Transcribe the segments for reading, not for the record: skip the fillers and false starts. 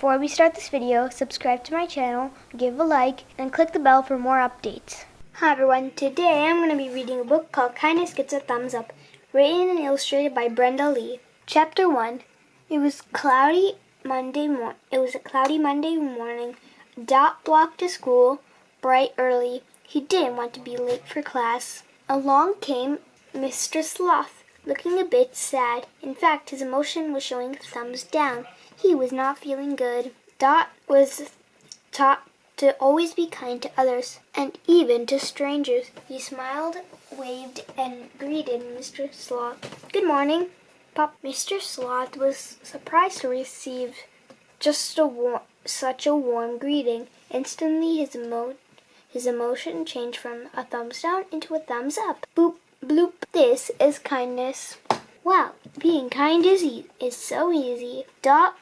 Before we start this video, subscribe to my channel, give a like, and click the bell for more updates. Hi everyone, today I'm going to be reading a book called Kindness Gets a Thumbs Up, written and illustrated by Brenda Lee. Chapter 1. It was a cloudy Monday morning. Dot walked to school bright early. He didn't want to be late for class. Along came Mr. Sloth, looking a bit sad. In fact, his emotion was showing thumbs down. He was not feeling good. Dot was taught to always be kind to others, and even to strangers. He smiled, waved, and greeted Mr. Sloth. Good morning, Pop. Mr. Sloth was surprised to receive such a warm greeting. Instantly, his emotion changed from a thumbs down into a thumbs up. Boop, bloop. This is kindness. Wow, being kind is so easy. Dot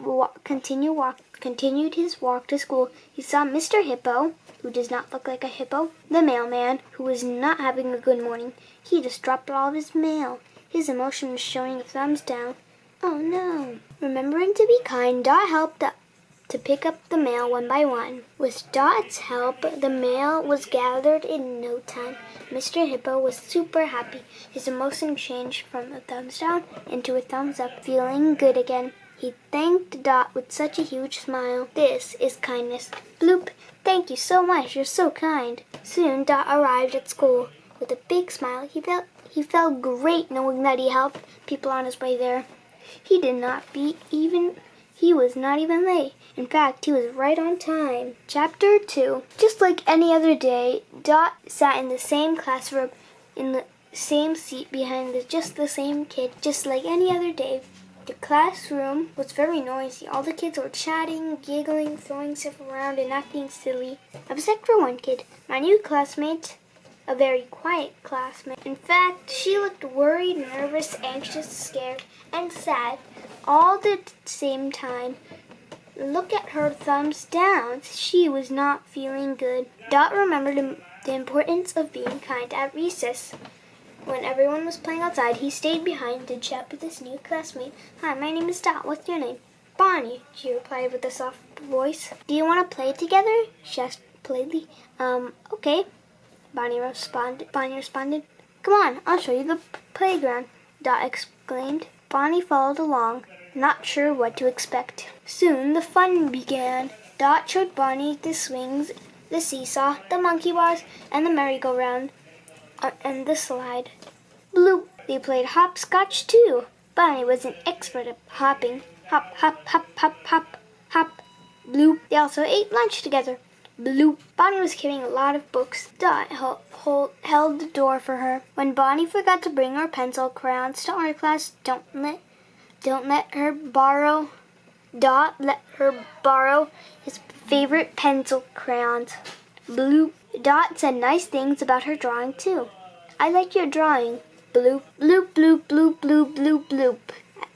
continued his walk to school. He saw Mr. Hippo, who does not look like a hippo, the mailman, who was not having a good morning. He just dropped all of his mail. His emotion was showing a thumbs down. Oh no. Remembering to be kind, Dot helped to pick up the mail one by one. With Dot's help, the mail was gathered in no time. Mr. Hippo was super happy. His emotion changed from a thumbs down into a thumbs up, feeling good again. He thanked Dot with such a huge smile. This is kindness. Bloop. Thank you so much. You're so kind. Soon Dot arrived at school. With a big smile, he felt great knowing that he helped people on his way there. He was not even late. In fact, he was right on time. Chapter 2. Just like any other day, Dot sat in the same classroom, in the same seat behind just the same kid, just like any other day. The classroom was very noisy. All the kids were chatting, giggling, throwing stuff around, and acting silly. Except for one kid, my new classmate, a very quiet classmate. In fact, she looked worried, nervous, anxious, scared, and sad all at the same time. Look at her thumbs down. She was not feeling good. Dot remembered the importance of being kind at recess. When everyone was playing outside, he stayed behind to chat with his new classmate. Hi, my name is Dot. What's your name? Bonnie, she replied with a soft voice. Do you want to play together? She asked politely. Okay, Bonnie responded. Come on, I'll show you the playground, Dot exclaimed. Bonnie followed along, not sure what to expect. Soon the fun began. Dot showed Bonnie the swings, the seesaw, the monkey bars, and the merry-go-round, and the slide. Bloop! They played hopscotch too. Bonnie was an expert at hopping. Hop, hop, hop, hop, hop, hop. Bloop! They also ate lunch together. Bloop! Bonnie was carrying a lot of books. Dot held the door for her. When Bonnie forgot to bring her pencil crayons to art class, Dot let her borrow his favorite pencil crayons. Bloop. Dot said nice things about her drawing too. I like your drawing. Bloop, bloop, bloop, bloop, bloop, bloop, bloop.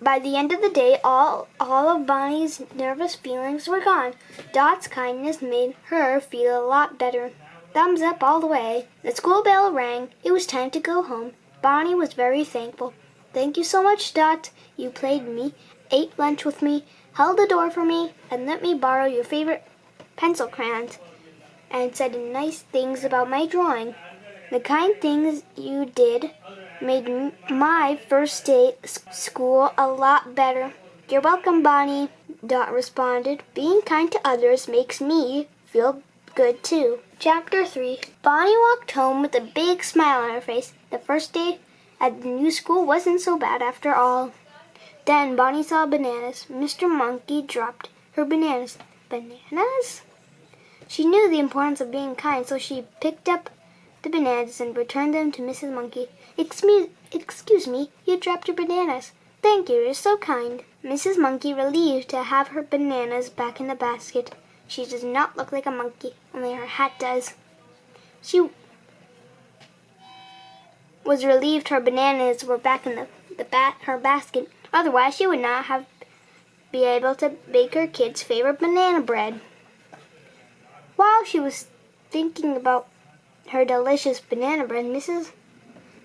By the end of the day, all of Bonnie's nervous feelings were gone. Dot's kindness made her feel a lot better. Thumbs up all the way. The school bell rang. It was time to go home. Bonnie was very thankful. Thank you so much, Dot. You played me, ate lunch with me, held the door for me, and let me borrow your favorite pencil crayons, and said nice things about my drawing. The kind things you did made my first day at school a lot better. You're welcome, Bonnie, Dot responded. Being kind to others makes me feel good too. Chapter 3. Bonnie walked home with a big smile on her face. The first day at the new school wasn't so bad after all. Then Bonnie saw bananas. Mr. Monkey dropped her bananas. Bananas? She knew the importance of being kind, so she picked up the bananas and returned them to Mrs. Monkey. Excuse me, you dropped your bananas. Thank you, you're so kind. Mrs. Monkey relieved to have her bananas back in the basket. She does not look like a monkey, only her hat does. She was relieved her bananas were back in her basket. Otherwise, she would not be able to bake her kids' favorite banana bread. While she was thinking about her delicious banana bread, Mrs.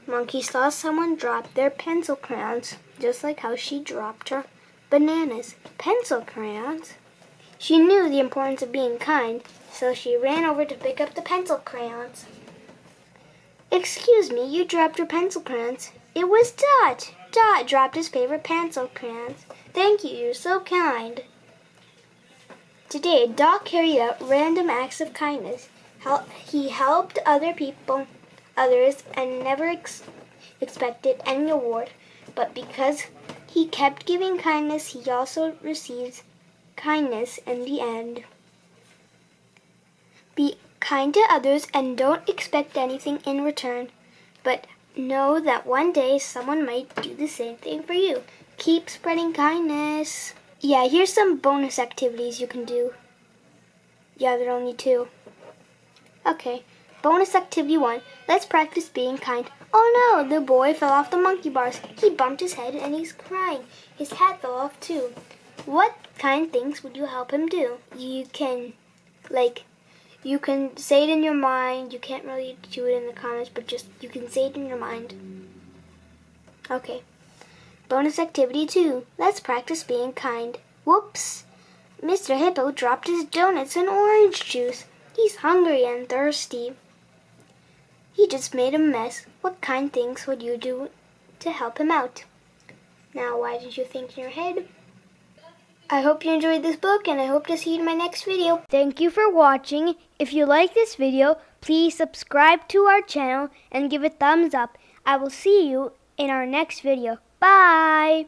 Monkey saw someone drop their pencil crayons, just like how she dropped her bananas. Pencil crayons? She knew the importance of being kind, so she ran over to pick up the pencil crayons. "Excuse me, you dropped your pencil crayons." "It was Dot. Dot dropped his favorite pencil crayons." "Thank you, you're so kind." Today, Dot carried out random acts of kindness. He helped others, and never expected any reward. But because he kept giving kindness, he also receives kindness in the end. Be kind to others and don't expect anything in return. But know that one day someone might do the same thing for you. Keep spreading kindness. Yeah, here's some bonus activities you can do. Yeah, there are only 2. Okay, bonus activity 1. Let's practice being kind. Oh no, the boy fell off the monkey bars. He bumped his head and he's crying. His hat fell off too. What kind things would you help him do? You can say it in your mind. You can't really do it in the comments, but just you can say it in your mind. Okay. Bonus activity 2. Let's practice being kind. Whoops! Mr. Hippo dropped his donuts and orange juice. He's hungry and thirsty. He just made a mess. What kind things would you do to help him out? Now, why did you think in your head? I hope you enjoyed this book, and I hope to see you in my next video. Thank you for watching. If you like this video, please subscribe to our channel and give a thumbs up. I will see you in our next video. Bye!